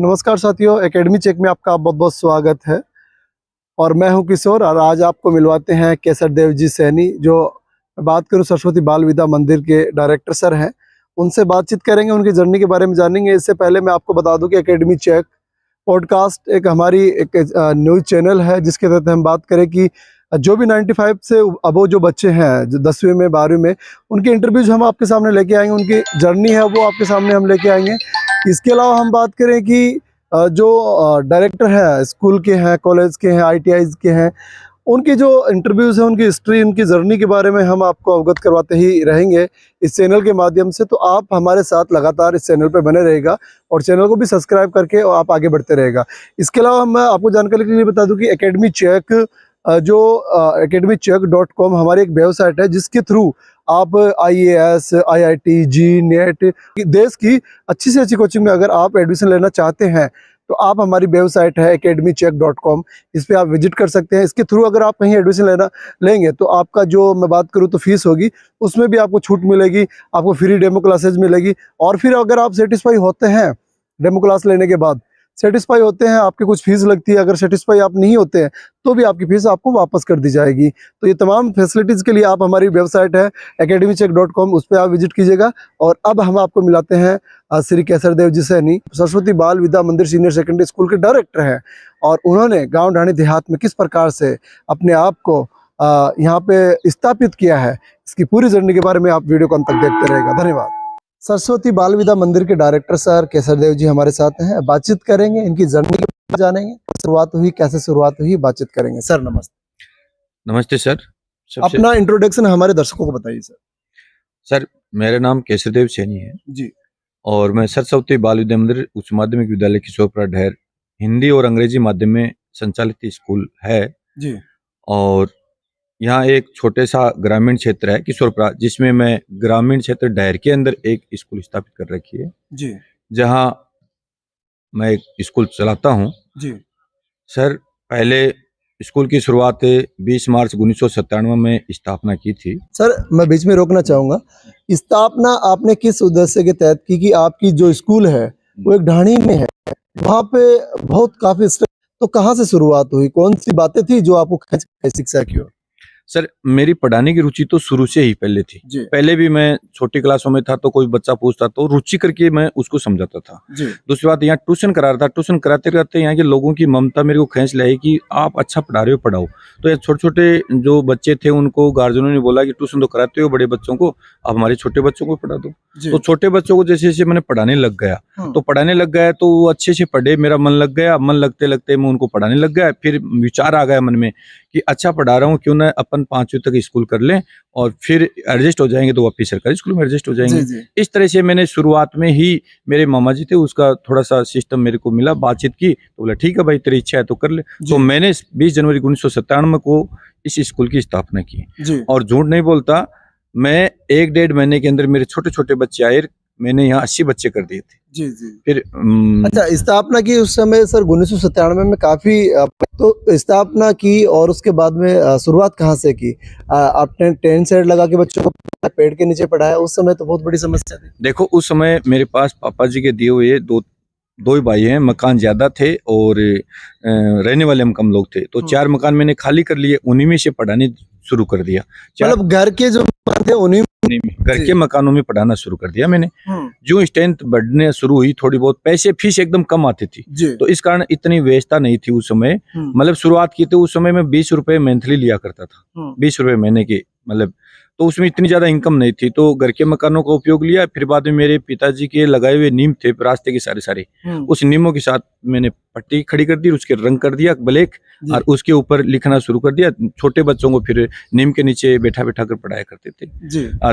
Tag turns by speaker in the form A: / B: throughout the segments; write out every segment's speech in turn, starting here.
A: नमस्कार साथियों, academy check में आपका बहुत बहुत स्वागत है। और मैं हूं किशोर और आज आपको मिलवाते हैं केसरदेव जी सैनी, जो बात करूं सरस्वती बाल विद्या मंदिर के डायरेक्टर सर हैं। उनसे बातचीत करेंगे, उनकी जर्नी के बारे में जानेंगे। इससे पहले मैं आपको बता दूं कि एकेडमी चेक पॉडकास्ट एक हमारी एक न्यूज़ चैनल है, जिसके तहत हम बात करें कि जो भी 95 से अबो जो बच्चे हैं, जो 10वीं में 12वीं में, उनके इंटरव्यूज हम आपके सामने लेके आएंगे। उनकी जर्नी है वो आपके सामने हम लेके आएंगे। इसके अलावा हम बात करें कि जो डायरेक्टर हैं, स्कूल के हैं, कॉलेज के हैं, ITIs के हैं, उनकी जो इंटरव्यूज़ हैं, उनकी हिस्ट्री, उनकी जर्नी के बारे में हम आपको अवगत करवाते ही रहेंगे इस चैनल के माध्यम से। तो आप हमारे साथ लगातार इस चैनल पे बने रहेगा और चैनल को भी सब्सक्राइब करके आप आगे बढ़ते रहेगा। इसके अलावा मैं आपको जानकारी के लिए बता दूं कि एकेडमी चेक जो academycheck.com हमारी एक वेबसाइट है, जिसके थ्रू आप IAS, IIT, जी नेट, देश की अच्छी से अच्छी कोचिंग में अगर आप एडमिशन लेना चाहते हैं तो आप हमारी वेबसाइट है academycheck.com, इस पर आप विजिट कर सकते हैं। इसके थ्रू अगर आप कहीं एडमिशन लेंगे तो आपका जो मैं बात करूं तो फीस होगी, उसमें भी आपको छूट मिलेगी, आपको फ्री डेमो क्लासेज मिलेगी। और फिर अगर आप सेटिस्फाई होते हैं डेमो क्लास लेने के बाद, सेटिस्फाई होते हैं, आपकी कुछ फीस लगती है, अगर सेटिस्फाई आप नहीं होते हैं तो भी आपकी फीस आपको वापस कर दी जाएगी। तो ये तमाम फैसिलिटीज़ के लिए आप हमारी वेबसाइट है academycheck.com, उस पर आप विजिट कीजिएगा। और अब हम आपको मिलाते हैं श्री केसरदेव जी सैनी, सरस्वती बाल विद्या मंदिर सीनियर सेकेंडरी स्कूल के डायरेक्टर हैं, और उन्होंने गाँव ढाणी देहात में किस प्रकार से अपने आप को यहाँ पे स्थापित किया है, इसकी पूरी जर्नी के बारे में आप वीडियो को अंत तक देखते रहेगा। धन्यवाद। सरस्वती बाल विद्या मंदिर के डायरेक्टर सर केसरदेव जी हमारे साथ हैं, बातचीत करेंगे, इनकी जर्नी के बारे में जानेंगे, शुरुआत हुई कैसे, शुरुआत हुई, बातचीत करेंगे। सर नमस्ते।
B: नमस्ते सर।
A: अपना इंट्रोडक्शन हमारे दर्शकों को बताइए सर।
B: सर मेरा नाम केसरदेव सैनी है
A: जी,
B: और मैं सरस्वती बाल विद्या मंदिर उच्च माध्यमिक विद्यालय किशोरपुरा ढेर हिंदी और अंग्रेजी माध्यम में संचालित स्कूल है
A: जी,
B: और यहाँ एक छोटे सा ग्रामीण क्षेत्र है किशोरपुरा, जिसमें मैं ग्रामीण क्षेत्र ढेर के अंदर एक स्कूल स्थापित कर रखी है,
A: जी,
B: जहाँ मैं एक स्कूल चलाता हूँ।
A: जी,
B: सर पहले स्कूल की शुरुआत 20 मार्च 1997 में स्थापना की थी।
A: सर मैं बीच में रोकना चाहूँगा, स्थापना आपने किस उद्देश्य के तहत की कि आपकी जो स्कूल है वो एक ढाणी में है, वहाँ पे बहुत काफ़ी, तो कहाँ से शुरुआत हुई, कौन सी बातें थी जो आपको खींच के शिक्षा की ओर?
B: सर मेरी पढ़ाने की रुचि तो शुरू से ही पहले थी। पहले भी मैं छोटी क्लासों में था तो कोई बच्चा पूछता तो रुचि करके मैं उसको समझाता था। दूसरी बात, यहाँ ट्यूशन करा रहा था, ट्यूशन कराते कराते यहाँ के लोगों की ममता मेरे को खींच लाई कि आप अच्छा पढ़ा रहे हो, पढ़ाओ। तो ये छोटे छोटे जो बच्चे थे उनको गार्जियनों ने बोला कि ट्यूशन तो कराते हो बड़े बच्चों को, अब हमारे छोटे बच्चों को पढ़ा दो। तो छोटे बच्चों को जैसे जैसे मैंने पढ़ाने लग गया तो वो अच्छे से पढ़े, मेरा मन लग गया। मन लगते लगते मैं उनको पढ़ाने लग गया। फिर विचार आ गया मन में कि अच्छा पढ़ा रहा हूँ, क्यों ना अपन 5वीं तक स्कूल कर लें और फिर एडजस्ट हो जाएंगे तो वापिस सरकारी स्कूल में एडजस्ट हो जाएंगे। इस तरह से मैंने शुरुआत में ही, मेरे मामा जी थे, उसका थोड़ा सा सिस्टम मेरे को मिला, बातचीत की तो बोला ठीक है भाई तेरी इच्छा है तो कर ले। तो मैंने 20 जनवरी 1997 को इस स्कूल की स्थापना की। और झूठ नहीं बोलता, मैं 1-1.5 महीने के अंदर मेरे छोटे छोटे बच्चे आए, मैंने यहाँ 80 बच्चे कर दिए थे। फिर
A: अच्छा, स्थापना की उस समय सर 1997 में काफी, तो स्थापना की और उसके बाद में शुरुआत कहाँ से की? आपने टेंट सेट लगा के बच्चों को पेड़ के नीचे पढ़ाया? उस समय तो बहुत बड़ी समस्या थी।
B: देखो उस समय मेरे पास पापा जी के दिए हुए दो ही भाई हैं, मकान ज्यादा थे और रहने वाले हम कम लोग थे, तो 4 मकान मैंने खाली कर लिए, उन्हीं में से पढ़ाने शुरू कर दिया।
A: मतलब घर के जो मकान थे उन्हीं में,
B: घर के मकानों में पढ़ाना शुरू कर दिया मैंने। जो स्ट्रेंथ बढ़ने शुरू हुई, थोड़ी बहुत पैसे फीस एकदम कम आती थी, तो इस कारण इतनी व्यवस्था नहीं थी उस समय। मतलब शुरुआत की तो उस समय में 20 रुपए मंथली लिया करता था, 20 रुपए महीने के, मतलब तो उसमें इतनी ज्यादा इनकम नहीं थी, तो घर के मकानों का उपयोग लिया। फिर बाद में मेरे पिताजी के लगाए हुए नीम थे रास्ते के सारे, उस नीमों के साथ मैंने पट्टी खड़ी कर दी, उसके रंग कर दिया ब्लैक, और उसके ऊपर लिखना शुरू कर दिया। छोटे बच्चों को फिर नीम के नीचे बैठा बैठा कर पढ़ाया करते थे।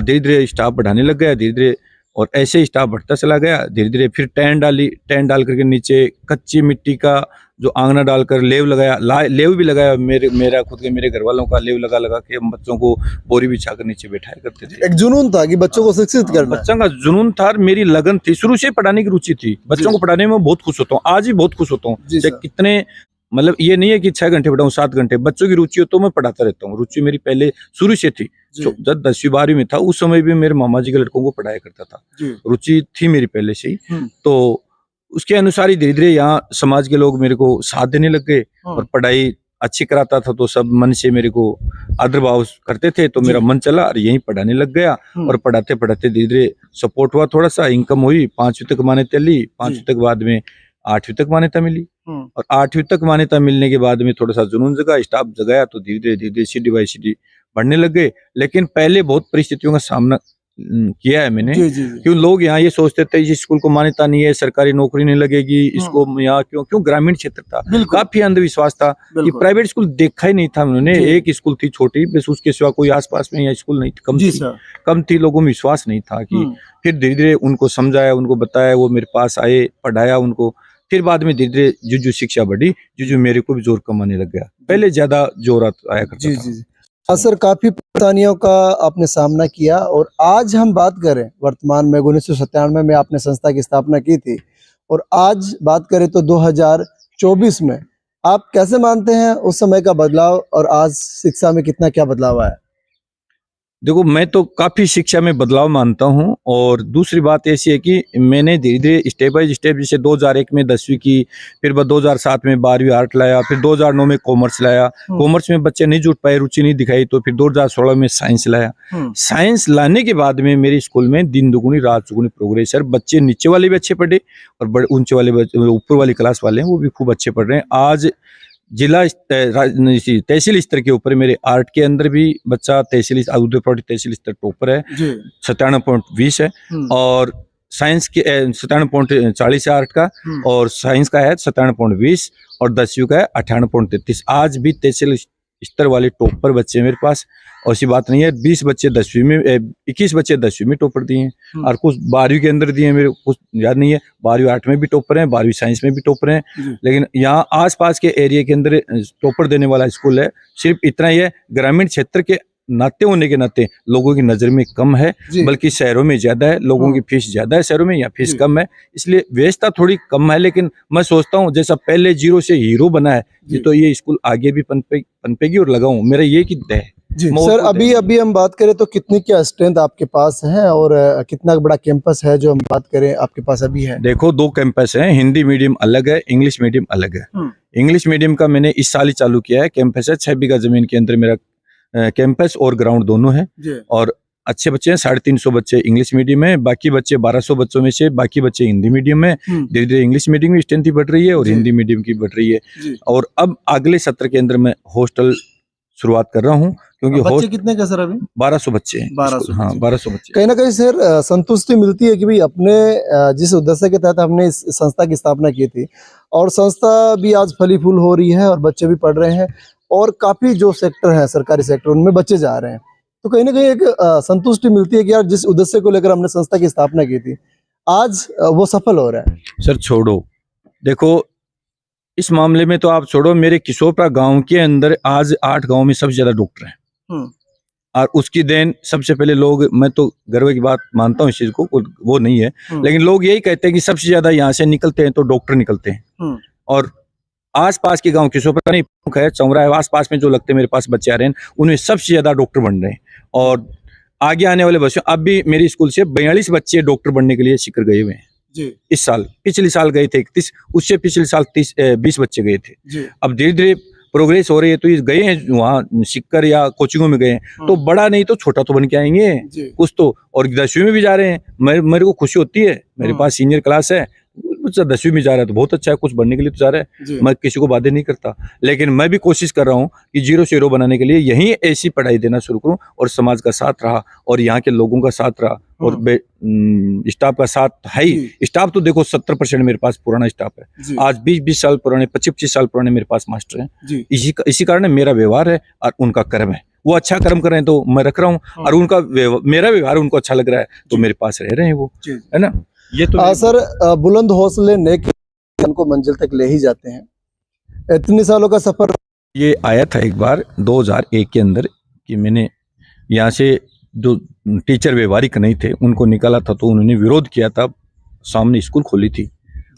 B: धीरे धीरे स्टाफ बढ़ाने लग गया, धीरे धीरे, और ऐसे स्टाफ बढ़ता चला गया। धीरे धीरे फिर टेंट डाल करके नीचे कच्ची मिट्टी का जो आंगना डालकर लेव लगाया, लेव भी लगाया, मेरा खुद के मेरे घर वालों का लेव लगा के हम बच्चों को बोरी बिछा कर नीचे बैठाया करते थे।
A: एक जुनून था कि बच्चों को शिक्षित करना।
B: बच्चों का जुनून था, मेरी लगन थी, शुरू से पढ़ाने की रुचि थी। बच्चों को पढ़ाने में बहुत खुश होता हूँ, आज भी बहुत खुश होता हूँ। कितने, मतलब ये नहीं है कि 6 घंटे पढ़ाऊँ 7 घंटे, बच्चों की रुचि हो तो मैं पढ़ाता रहता हूँ। रुचि मेरी पहले शुरू से थी। जब 10वीं 12वीं में था उस समय भी मेरे मामा जी के लड़कों को पढ़ाया करता था, रुचि थी मेरी पहले से ही। तो उसके अनुसार ही धीरे धीरे यहाँ समाज के लोग मेरे को साथ देने लग गए और पढ़ाई अच्छी कराता था तो सब मन से मेरे को आदर भाव करते थे, तो मेरा मन चला और यहीं पढ़ाने लग गया। और पढ़ाते पढ़ाते धीरे धीरे सपोर्ट हुआ, थोड़ा सा इनकम हुई, 5वीं तक मान्यता ली, 5वीं तक बाद में 8वीं तक मान्यता मिली। और 8वीं तक मान्यता मिलने के बाद में थोड़ा सा जुनून जगा, स्टाफ जगाया, तो धीरे धीरे सीढ़ी बाई सीढ़ी बढ़ने लग गए। लेकिन पहले बहुत परिस्थितियों का सामना किया है मैंने, क्यों लोग यहाँ ये सोचते थे इस स्कूल को मान्यता नहीं है, सरकारी नौकरी नहीं लगेगी इसको, यहाँ क्यों ग्रामीण क्षेत्र था, काफी अंधविश्वास था कि प्राइवेट स्कूल देखा ही नहीं था उन्होंने। एक स्कूल थी छोटी, बस उसके सिवा कोई आसपास में यहाँ स्कूल नहीं, कम थी, लोगों में विश्वास नहीं था। कि फिर धीरे धीरे उनको समझाया, उनको बताया, वो मेरे पास आए, पढ़ाया उनको। फिर बाद में धीरे धीरे जो शिक्षा बढ़ी, जो मेरे को भी जोर कम आने लग गया, पहले ज्यादा जोर आया करता था।
A: सर, काफी परेशानियों का आपने सामना किया, और आज हम बात करें वर्तमान में 1997 में आपने संस्था की स्थापना की थी, और आज बात करें तो 2024 में आप कैसे मानते हैं उस समय का बदलाव और आज शिक्षा में कितना क्या बदलाव आया?
B: देखो, मैं तो काफी शिक्षा में बदलाव मानता हूं, और दूसरी बात ऐसी है कि मैंने धीरे धीरे स्टेप बाय स्टेप, जैसे 2001 में 10वीं की, फिर 2007 में 12वीं आर्ट लाया, फिर 2009 में कॉमर्स लाया, कॉमर्स में बच्चे नहीं जुट पाए, रुचि नहीं दिखाई, तो फिर 2016 में साइंस लाया। साइंस लाने के बाद में मेरे स्कूल में दिन दुगुनी रात चुगुनी प्रोग्रेस है, बच्चे नीचे वाले भी अच्छे पढ़े और बड़े ऊंचे वाले ऊपर वाली क्लास वाले हैं वो भी खूब अच्छे पढ़ रहे हैं। आज जिला तहसील स्तर के ऊपर मेरे आर्ट के अंदर भी बच्चा उदयपुर तहसील स्तर टॉपर है, 97.20 है, और साइंस के 97.40 है आर्ट का, और साइंस का है 97.20, और 10वीं का है 98.33। आज भी तहसील स्तर वाले टॉपर बच्चे मेरे पास, और ऐसी बात नहीं है। 20 बच्चे 10वीं में, 21 बच्चे 10वीं में टॉपर दिए हैं, और कुछ 12वीं के अंदर दिए हैं, मेरे कुछ याद नहीं है। 12वीं आर्ट में भी टॉपर हैं, 12वीं साइंस में भी टॉपर हैं। लेकिन यहाँ आसपास के एरिया के अंदर टॉपर देने वाला स्कूल है, सिर्फ इतना ही है। ग्रामीण क्षेत्र के नाते होने के नाते लोगों की नजर में कम है, बल्कि शहरों में ज्यादा है। लोगों की फीस ज्यादा है शहरों में, यहाँ फीस कम है, इसलिए व्यवस्था थोड़ी कम है। लेकिन मैं सोचता हूँ जैसा पहले जीरो से हीरो बना है, तो ये स्कूल आगे भी पनपेगी और लगाऊं, मेरा ये कि है।
A: जी सर, अभी हम बात करें तो कितनी क्या स्ट्रेंथ आपके पास है, और कितना बड़ा कैंपस है जो हम बात करें आपके पास अभी है?
B: देखो, 2 कैंपस हैं, हिंदी मीडियम अलग है, इंग्लिश मीडियम अलग है। इंग्लिश मीडियम का मैंने इस साल ही चालू किया है। कैंपस है 6 बीघा जमीन के अंदर मेरा कैंपस और ग्राउंड दोनों है, और अच्छे बच्चे हैं। 350 बच्चे इंग्लिश मीडियम में, बाकी बच्चे 1200 बच्चों में से बाकी बच्चे हिंदी मीडियम में। धीरे धीरे इंग्लिश मीडियम की स्ट्रेंथ बढ़ रही है और हिंदी मीडियम की बढ़ रही है। और अब अगले सत्र के अंदर मैं हॉस्टल शुरुआत कर रहा हूँ, क्योंकि
A: बच्चे कितने का सर अभी?
B: 1200 बच्चे हैं। 1200 बच्चे।
A: कहीं ना कहीं सर संतुष्टि मिलती है कि भाई अपने जिस उद्देश्य के तहत हमने इस संस्था की स्थापना की थी, और संस्था भी आज फली फूल हो रही है और बच्चे भी पढ़ रहे हैं, और काफी जो सेक्टर है सरकारी सेक्टर उनमें बच्चे जा रहे हैं, तो कहीं ना कहीं एक संतुष्टि मिलती है कि यार जिस उद्देश्य को लेकर हमने संस्था की स्थापना की थी आज वो सफल हो रहा है।
B: सर छोड़ो, देखो इस मामले में तो आप छोड़ो, मेरे किशोरपा गांव के अंदर आज 8 गांव में सबसे ज्यादा डॉक्टर हैं, और उसकी देन सबसे पहले लोग, मैं तो गर्व की बात मानता हूँ इस चीज को, वो नहीं है, लेकिन लोग यही कहते हैं कि सबसे ज्यादा यहाँ से निकलते हैं तो डॉक्टर निकलते हैं। और आसपास के गांव किशोरपा नहीं है, चौरा है, आसपास में जो लगते मेरे पास बच्चे आ रहे हैं, उनमें सबसे ज्यादा डॉक्टर बन रहे हैं। और आगे आने वाले बच्चों, अब भी मेरे स्कूल से 42 बच्चे डॉक्टर बनने के लिए सीकर गए हुए हैं इस साल। पिछले साल गए थे 31, उससे पिछले साल 20 बच्चे गए थे। अब धीरे धीरे प्रोग्रेस हो रही है, तो ये गए हैं वहाँ सीकर या कोचिंगों में गए हैं, तो बड़ा नहीं तो छोटा तो बन के आएंगे कुछ तो। और 10वीं में भी जा रहे हैं, मेरे को खुशी होती है, मेरे पास सीनियर क्लास है, बच्चा 10वीं में जा रहा है तो बहुत अच्छा है, कुछ बनने के लिए तो जा रहा है, मैं किसी को बाध्य नहीं करता। लेकिन मैं भी कोशिश कर रहा हूँ कि 0 से हीरो बनाने के लिए यहीं ऐसी पढ़ाई देना शुरू करूँ, और समाज का साथ रहा, और यहाँ के लोगों का साथ रहा, और स्टाफ का साथ है ही। स्टाफ तो देखो 70% मेरे पास पुराना स्टाफ है, आज 20-20 साल पुराने, 25-25 साल पुराने मेरे पास मास्टर हैं। इसी कारण मेरा व्यवहार है और उनका कर्म है, वो अच्छा कर्म कर रहे हैं तो मैं रख रहा हूँ, और उनका मेरा व्यवहार उनको अच्छा लग रहा है तो मेरे पास रह रहे हैं वो, है ना। ये तो
A: सर बुलंद हौसले नेक उनको मंजिल तक ले ही जाते हैं। इतने सालों का सफर
B: ये आया था एक बार 2001 के अंदर कि मैंने यहाँ से जो टीचर व्यवहारिक नहीं थे उनको निकाला था, तो उन्होंने विरोध किया था, सामने स्कूल खोली थी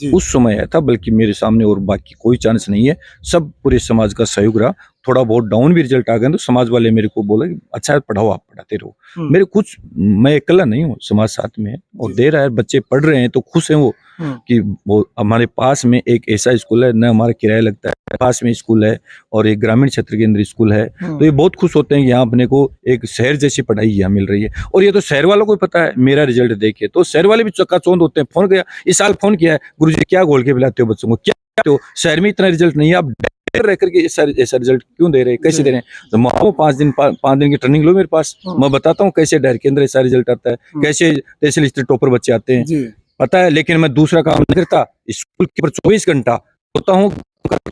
B: उस समय आया था, बल्कि मेरे सामने और बाकी कोई चांस नहीं है, सब पूरे समाज का सहयोग रहा थोड़ा बहुत डाउन भी रिजल्ट आ गया तो समाज वाले मेरे को बोले अच्छा है, पढ़ाओ, आप पढ़ाते रहो। मेरे कुछ, मैं अकेला नहीं हूँ, समाज साथ में है और दे रहा है, बच्चे पढ़ रहे हैं तो खुश हैं वो कि वो हमारे पास में एक ऐसा स्कूल है, न हमारा किराया लगता है, पास में स्कूल है और एक ग्रामीण क्षेत्र के अंदर स्कूल है, तो ये बहुत खुश होते हैं कि यहाँ अपने को एक शहर जैसी पढ़ाई यहाँ मिल रही है। और ये तो शहर वालों को पता है मेरा रिजल्ट देखे, तो शहर वाले भी चकाचौंध होते हैं। फोन किया, इस साल फोन किया है, गुरुजी क्या घोल के पिलाते हो बच्चों को, क्या तो शहर में इतना रिजल्ट नहीं है, आप रह करके ऐसा रिजल्ट क्यों दे रहे हैं, कैसे दे रहे हैं? तो मैं 5 दिन की ट्रेनिंग लो मेरे पास, मैं बताता हूँ कैसे डर के अंदर ऐसा रिजल्ट आता है, कैसे तहसील स्तर टॉपर बच्चे आते हैं, पता है। लेकिन मैं दूसरा काम नहीं करता, स्कूल के ऊपर 24 घंटा होता हूँ,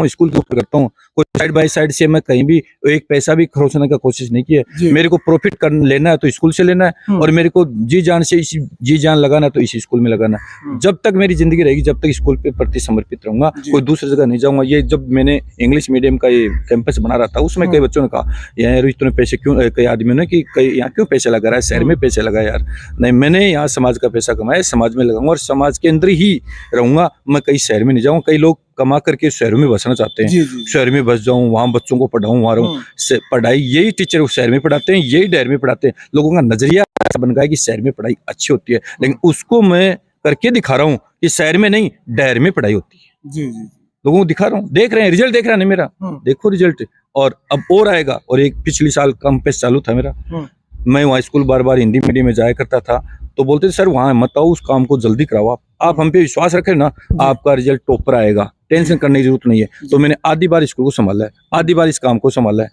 B: स्कूल के ऊपर करता हूँ। कोई साइड बाय साइड से मैं कहीं भी एक पैसा भी खरोचने का कोशिश नहीं किया। मेरे को प्रॉफिट लेना है तो स्कूल से लेना है, और मेरे को जी जान से जी जान लगाना है तो इसी स्कूल में लगाना है। जब तक मेरी जिंदगी रहेगी, जब तक स्कूल के प्रति समर्पित रहूंगा, कोई दूसरी जगह नहीं जाऊंगा। ये जब मैंने इंग्लिश मीडियम का ये कैंपस बना रहा था, उसमें कई बच्चों ने कहा यार इतने पैसे क्यों, कई आदमियों ने कि यहाँ क्यों पैसे लगा रहा है, शहर में पैसे लगा यार। नहीं, मैंने यहाँ समाज का पैसा कमाया, समाज में लगाऊंगा और समाज के अंदर ही रहूंगा। मैं कहीं शहर में नहीं जाऊंगा। कई लोग कमा करके शहरों में बसना चाहते हैं, शहर में बस जाऊं, वहां बच्चों को पढ़ाऊं, वहां रहूं। पढ़ाई यही टीचर शहर में पढ़ाते हैं, यही डैर में पढ़ाते हैं। लोगों का नजरिया ऐसा बन गया है कि शहर में पढ़ाई अच्छी होती है, लेकिन उसको मैं करके दिखा रहा हूँ कि शहर में नहीं, डैर में पढ़ाई होती है। लोगों को दिखा रहा हूँ, देख रहे हैं, रिजल्ट देख रहा है नहीं मेरा, देखो रिजल्ट। और अब और आएगा। और एक पिछले साल कैंपस चालू था मेरा, मैं वहाँ स्कूल बार बार हिंदी मीडियम में जाया करता था, तो बोलते थे सर वहाँ मत आओ, उस काम को जल्दी कराओ, आप हम पे विश्वास रखें ना, आपका रिजल्ट टॉपर आएगा, टेंशन करने की जरूरत नहीं है। तो मैंने आधी बार स्कूल को संभाला है, आधी बार इस काम को संभाला है,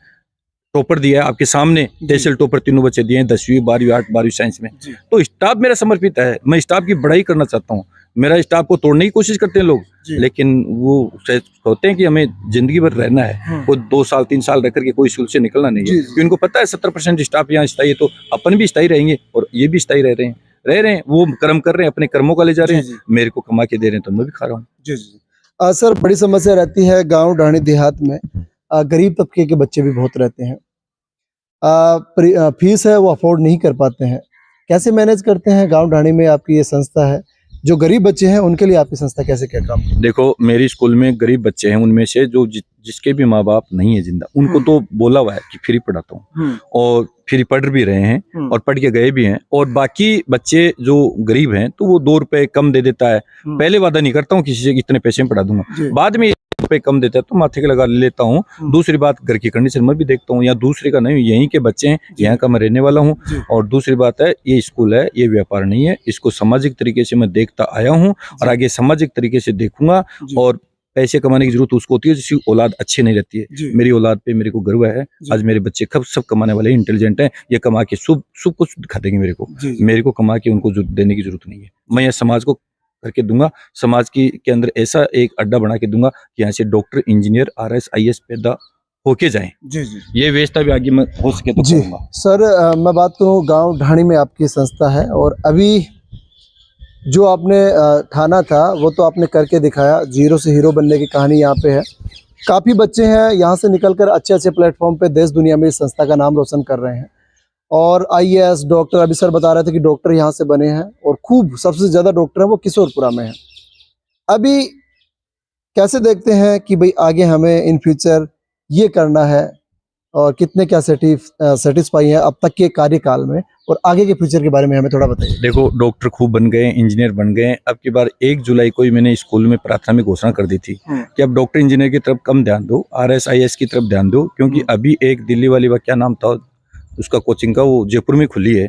B: टॉपर दिया है आपके सामने, तहसील टॉपर तीनों बच्चे दिए हैं, 10वीं 12वीं 8 12वीं साइंस में। तो स्टाफ मेरा समर्पित है, मैं स्टाफ की बढ़ाई करना चाहता हूँ। मेरा स्टाफ को तोड़ने की कोशिश करते हैं लोग, लेकिन वो होते हैं कि हमें जिंदगी भर रहना है, कोई 2 साल 3 साल रह करके कोई स्कूल से निकलना नहीं है, क्योंकि उनको पता है 70% स्टाफ यहाँ स्थायी है, तो अपन भी स्थायी रहेंगे और ये भी स्थायी रह रहे हैं। वो कर्म कर रहे हैं, अपने कर्मों का ले जा रहे हैं, मेरे को कमा के दे रहे हैं, तो मैं भी खा रहा हूँ।
A: सर, बड़ी समस्या रहती है गांव ढाणी देहात में, गरीब तबके के बच्चे भी बहुत रहते हैं, फीस है वो अफोर्ड नहीं कर पाते हैं। कैसे मैनेज करते हैं? गांव ढाणी में आपकी ये संस्था है, जो गरीब बच्चे हैं उनके लिए आपकी संस्था कैसे क्या काम?
B: देखो, मेरी स्कूल में गरीब बच्चे हैं, उनमें से जो जिसके भी माँ बाप नहीं है जिंदा, उनको तो बोला हुआ है कि फ्री पढ़ाता हूँ, और फ्री पढ़ भी रहे हैं और पढ़ के गए भी हैं। और बाकी बच्चे जो गरीब हैं तो वो 2 रुपए कम दे देता है। पहले वादा नहीं करता हूँ किसी से इतने पैसे में पढ़ा दूंगा, बाद में रुपए कम देता है तो माथे के लगा लेता हूँ। दूसरी बात, घर की कंडीशन मैं भी देखता हूँ, या दूसरे का नहीं, यहीं के बच्चे हैं, यहाँ का मैं रहने वाला हूँ। और दूसरी बात है, ये स्कूल है, ये व्यापार नहीं है, इसको सामाजिक तरीके से मैं देखता आया हूँ और आगे सामाजिक तरीके से देखूंगा। और पैसे कमाने की जरूरत उसको होती है जिसकी औलाद अच्छी नहीं रहती है। मेरी औलाद पे मेरे को गर्व है। आज मेरे बच्चे सब कमाने वाले, इंटेलिजेंट हैं, ये कमा के सब कुछ दिखा देंगे मेरे को कमा के उनको देने की जरूरत नहीं है। मैं ये समाज को करके दूंगा, समाज के अंदर ऐसा एक अड्डा बना के दूंगा कि यहाँ से डॉक्टर, इंजीनियर, RS IAS पैदा होके जाएं। ये व्यवस्था भी आगे मैं हो सके तो करूंगा।
A: सर, मैं बात करूँ, गांव ढाणी में आपकी संस्था है और अभी जो आपने ठाना था वो तो आपने करके दिखाया, जीरो से हीरो बनने की कहानी यहाँ पे है। काफ़ी बच्चे हैं यहाँ से निकलकर अच्छे प्लेटफॉर्म पे देश दुनिया में इस संस्था का नाम रोशन कर रहे हैं। और IAS, डॉक्टर, अभी सर बता रहे थे कि डॉक्टर यहाँ से बने हैं, और खूब सबसे ज़्यादा डॉक्टर हैं वो किशोरपुरा में हैं। अभी कैसे देखते हैं कि भाई आगे हमें इन फ्यूचर ये करना है, और कितने क्या सेटिस्फाई हैं अब तक के कार्यकाल में, और आगे के फ्यूचर के बारे में हमें थोड़ा बताइए।
B: देखो, डॉक्टर खूब बन गए, इंजीनियर बन गए। अब की बार 1 जुलाई को ही मैंने स्कूल में प्रार्थना में घोषणा कर दी थी कि अब डॉक्टर इंजीनियर की तरफ कम ध्यान दो, RS IAS की तरफ ध्यान दो, क्योंकि अभी एक दिल्ली वाली वो क्या नाम था उसका कोचिंग का, वो जयपुर में खुली है,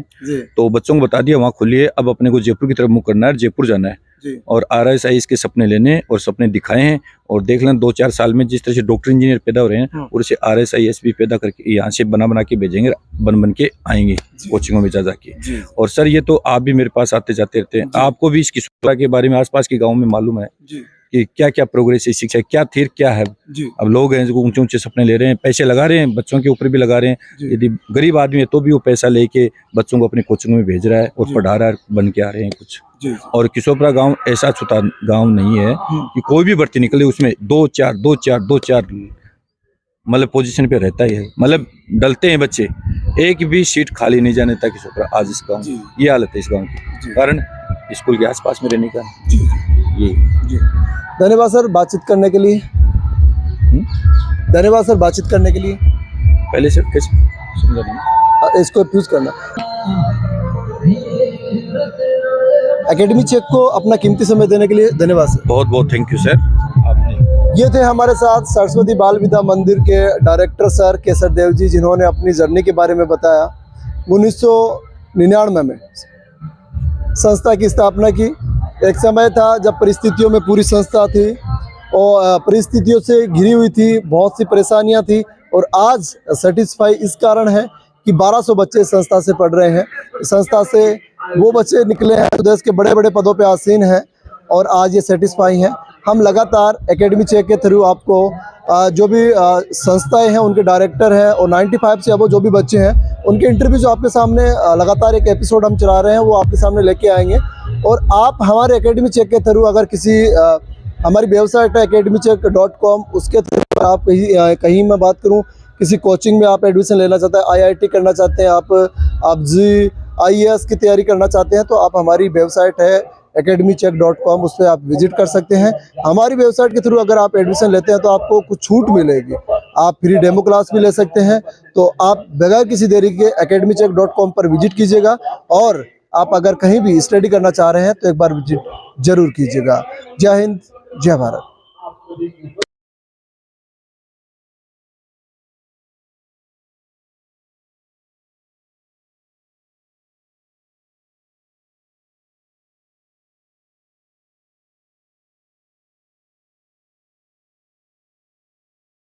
B: तो बच्चों को बता दिया वहाँ खुली है। अब अपने को जयपुर की तरफ मुँह करना है, जयपुर जाना है और RS IAS के सपने लेने, और सपने दिखाए हैं। और देख लें 2-4 साल में जिस तरह से डॉक्टर इंजीनियर पैदा हो रहे हैं, और उसे RS IAS भी पैदा करके यहाँ से बना के भेजेंगे, बन के आएंगे कोचिंगों में जा जाके। और सर, ये तो आप भी मेरे पास आते जाते रहते हैं, आपको भी इस किशोरपुरा के बारे में आसपास के गाँव में मालूम है कि क्या क्या प्रोग्रेस है, शिक्षा क्या थी क्या है। अब लोग हैं जो ऊंचे ऊंचे सपने ले रहे हैं, पैसे लगा रहे हैं, बच्चों के ऊपर भी लगा रहे हैं। यदि गरीब आदमी है तो भी वो पैसा लेके बच्चों को अपने कोचिंग में भेज रहा है और पढ़ा रहा है, बन के आ रहे हैं कुछ। और किशोरपुरा गांव ऐसा छोटा गांव नहीं है कि कोई भी भर्ती निकले उसमें 2-4 मतलब पोजीशन पे रहता ही है, मतलब डलते हैं बच्चे, एक भी सीट खाली नहीं जाने तक किशोरपुरा आज इस गाँव, ये हालत है इस गाँव की, कारण स्कूल के आसपास में रहने का। ये
A: धन्यवाद सर बातचीत करने के लिए। धन्यवाद सर बातचीत करने के लिए।
B: पहले से कैसे समझा नहीं।
A: इसको यूज करना। एकेडमी चेक को अपना कीमती समय देने के लिए धन्यवाद सर।
B: बहुत बहुत थैंक यू सर। आपने
A: ये थे हमारे साथ सरस्वती बाल विद्या मंदिर के डायरेक्टर सर केसर देव जी, जिन्होंने अपनी जर्नी के बारे में बताया। 1999 में संस्था की स्थापना की। एक समय था जब परिस्थितियों में पूरी संस्था थी और परिस्थितियों से घिरी हुई थी, बहुत सी परेशानियां थी, और आज सेटिस्फाई इस कारण है कि 1200 बच्चे संस्था से पढ़ रहे हैं। संस्था से वो बच्चे निकले हैं जो देश के बड़े बड़े पदों पे आसीन हैं और आज ये सेटिस्फाई हैं। हम लगातार एकेडमी चेक के थ्रू आपको जो भी संस्थाएं हैं उनके डायरेक्टर हैं और 95 से अब जो भी बच्चे हैं उनके इंटरव्यू जो आपके सामने लगातार एक एपिसोड हम चला रहे हैं वो आपके सामने लेके आएंगे। और आप हमारे एकेडमी चेक के थ्रू अगर किसी हमारी वेबसाइट है academycheck.com, उसके थ्रू आप कहीं मैं बात करूं किसी कोचिंग में आप एडमिशन लेना चाहते हैं, IIT करना चाहते हैं, आप जी IAS की तैयारी करना चाहते हैं, तो आप हमारी वेबसाइट है academycheck.com, उस पर आप विजिट कर सकते हैं। हमारी वेबसाइट के थ्रू अगर आप एडमिशन लेते हैं तो आपको कुछ छूट मिलेगी, आप फ्री डेमो क्लास भी ले सकते हैं। तो आप बगैर किसी देरी के academycheck.com पर विजिट कीजिएगा और आप अगर कहीं भी स्टडी करना चाह रहे हैं तो एक बार विजिट जरूर कीजिएगा। जय हिंद, जय भारत।